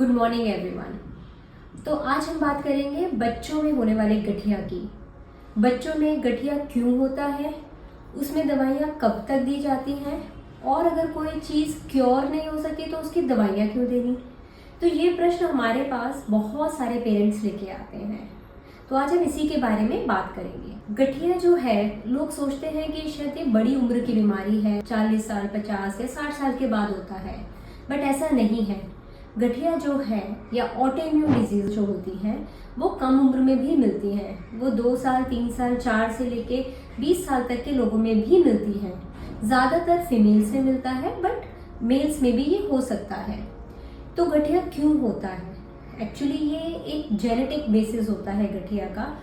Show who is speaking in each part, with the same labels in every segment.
Speaker 1: Good morning everyone. तो आज हम बात करेंगे बच्चों में होने वाले गठिया की। बच्चों में गठिया क्यों होता है, उसमें दवाइयाँ कब तक दी जाती हैं, और अगर कोई चीज़ क्योर नहीं हो सके तो उसकी दवाइयाँ क्यों देनी। तो ये प्रश्न हमारे पास बहुत सारे पेरेंट्स लेके आते हैं। तो आज हम इसी के बारे में बात करेंगे। गठिया जो है, लोग सोचते हैं कि शायद ये बड़ी उम्र की बीमारी है, 40 साल 50 या 60 साल के बाद होता है, बट ऐसा नहीं है। गठिया जो है या ऑटोइम्यून डिजीज जो होती है वो कम उम्र में भी मिलती हैं। वो 2 साल 3 साल 4 से लेके 20 साल तक के लोगों में भी मिलती हैं। ज़्यादातर फीमेल्स में मिलता है, बट मेल्स में भी ये हो सकता है। तो गठिया क्यों होता है? एक्चुअली ये एक जेनेटिक बेसिस होता है गठिया का।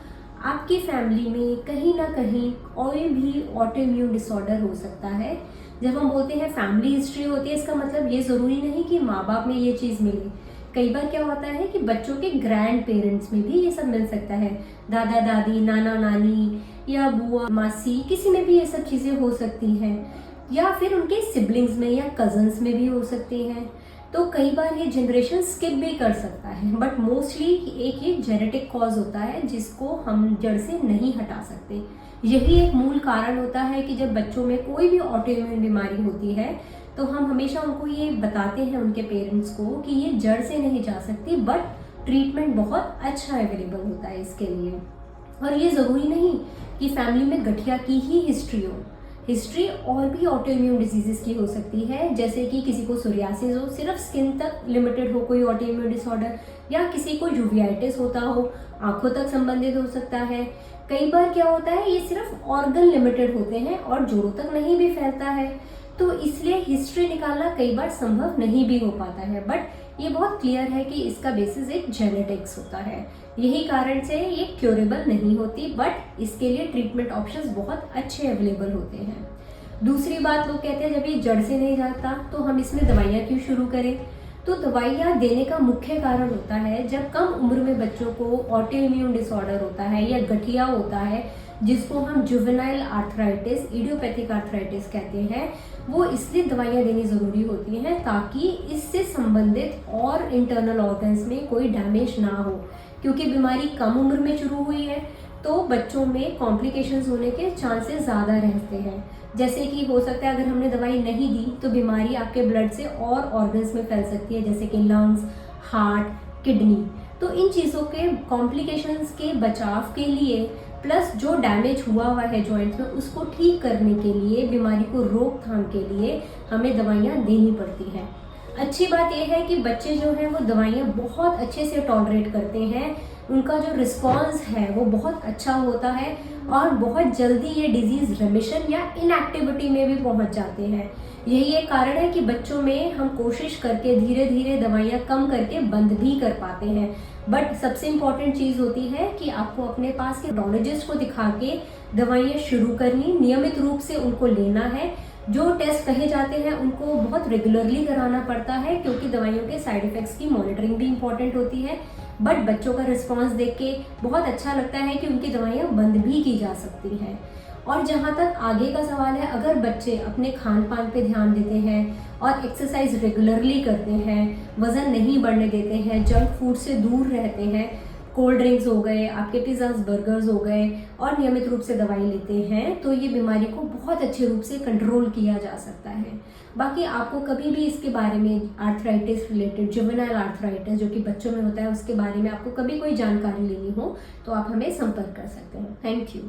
Speaker 1: आपकी फैमिली में कहीं ना कहीं कोई भी ऑटोइम्यून डिसऑर्डर हो सकता है। जब हम बोलते हैं फैमिली हिस्ट्री होती है, इसका मतलब ये ज़रूरी नहीं कि माँ बाप में ये चीज़ मिले। कई बार क्या होता है कि बच्चों के ग्रैंड पेरेंट्स में भी ये सब मिल सकता है। दादा दादी, नाना नानी या बुआ मासी, किसी में भी ये सब चीज़ें हो सकती हैं, या फिर उनके सिबलिंग्स में या कजन्स में भी हो सकती हैं। तो कई बार ये जनरेशन स्किप भी कर सकता है, बट मोस्टली एक ये जेनेटिक कॉज होता है जिसको हम जड़ से नहीं हटा सकते। यही एक मूल कारण होता है कि जब बच्चों में कोई भी ऑटोइम्यून बीमारी होती है तो हम हमेशा उनको ये बताते हैं, उनके पेरेंट्स को, कि ये जड़ से नहीं जा सकती, बट ट्रीटमेंट बहुत अच्छा अवेलेबल होता है इसके लिए। और ये ज़रूरी नहीं कि फैमिली में गठिया की ही हिस्ट्री हो। हिस्ट्री और भी ऑटोइम्यून डिजीजेस की हो सकती है, जैसे कि किसी को सोरियासिस हो, सिर्फ स्किन तक लिमिटेड हो कोई ऑटोइम्यून डिसऑर्डर, या किसी को यूवियाइटिस होता हो, आंखों तक संबंधित हो सकता है। कई बार क्या होता है, ये सिर्फ ऑर्गन लिमिटेड होते हैं और जोड़ों तक नहीं भी फैलता है। तो इसलिए हिस्ट्री निकालना कई बार संभव नहीं भी हो पाता है, बट ये बहुत क्लियर है कि इसका बेसिस एक जेनेटिक्स होता है। यही कारण से ये क्योरेबल नहीं होती, बट इसके लिए ट्रीटमेंट ऑप्शंस बहुत अच्छे अवेलेबल होते हैं। दूसरी बात, लोग कहते हैं जब ये जड़ से नहीं जाता तो हम इसमें दवाइयाँ क्यों शुरू करें। तो दवाइयाँ देने का मुख्य कारण होता है जब कम उम्र में बच्चों को ऑटोइम्यून डिसऑर्डर होता है या गठिया होता है, जिसको हम जुवेनाइल आर्थराइटिस, इडियोपैथिक आर्थराइटिस कहते हैं। वो इसलिए दवाइयाँ देनी ज़रूरी होती हैं ताकि इससे संबंधित और इंटरनल ऑर्गन्स में कोई डैमेज ना हो, क्योंकि बीमारी कम उम्र में शुरू हुई है तो बच्चों में कॉम्प्लिकेशंस होने के चांसेस ज़्यादा रहते हैं। जैसे कि हो सकता है अगर हमने दवाई नहीं दी तो बीमारी आपके ब्लड से और ऑर्गन्स में फैल सकती है, जैसे कि लंग्स, हार्ट, किडनी। तो इन चीज़ों के कॉम्प्लिकेशंस के बचाव के लिए, प्लस जो डैमेज हुआ है जॉइंट्स में, उसको ठीक करने के लिए, बीमारी को रोकथाम के लिए हमें दवाइयाँ देनी पड़ती हैं। अच्छी बात यह है कि बच्चे जो हैं वो दवाइयाँ बहुत अच्छे से टॉलरेट करते हैं। उनका जो रिस्पॉन्स है वो बहुत अच्छा होता है और बहुत जल्दी ये डिजीज़ रेमिशन या इनएक्टिविटी में भी पहुंच जाते हैं। यही एक कारण है कि बच्चों में हम कोशिश करके धीरे धीरे दवाइयाँ कम करके बंद भी कर पाते हैं। बट सबसे इम्पॉर्टेंट चीज़ होती है कि आपको अपने पास के डॉक्टरोलॉजिस्ट को दिखा के दवाइयाँ शुरू करनी, नियमित रूप से उनको लेना है। जो टेस्ट कहे जाते हैं उनको बहुत रेगुलरली कराना पड़ता है, क्योंकि दवाइयों के साइड इफ़ेक्ट्स की मॉनिटरिंग भी इम्पॉर्टेंट होती है। बट बच्चों का रिस्पांस देख के बहुत अच्छा लगता है कि उनकी दवाइयाँ बंद भी की जा सकती हैं। और जहाँ तक आगे का सवाल है, अगर बच्चे अपने खान पान पे ध्यान देते हैं और एक्सरसाइज रेगुलरली करते हैं, वज़न नहीं बढ़ने देते हैं, जंक फूड से दूर रहते हैं, कोल्ड ड्रिंक्स हो गए, आपके पिज़्ज़ाज बर्गर्स हो गए, और नियमित रूप से दवाई लेते हैं, तो ये बीमारी को बहुत अच्छे रूप से कंट्रोल किया जा सकता है। बाकी आपको कभी भी इसके बारे में, आर्थराइटिस रिलेटेड, जुवेनाइल आर्थराइटिस जो कि बच्चों में होता है, उसके बारे में आपको कभी कोई जानकारी लेनी हो तो आप हमें संपर्क कर सकते हैं। Thank you.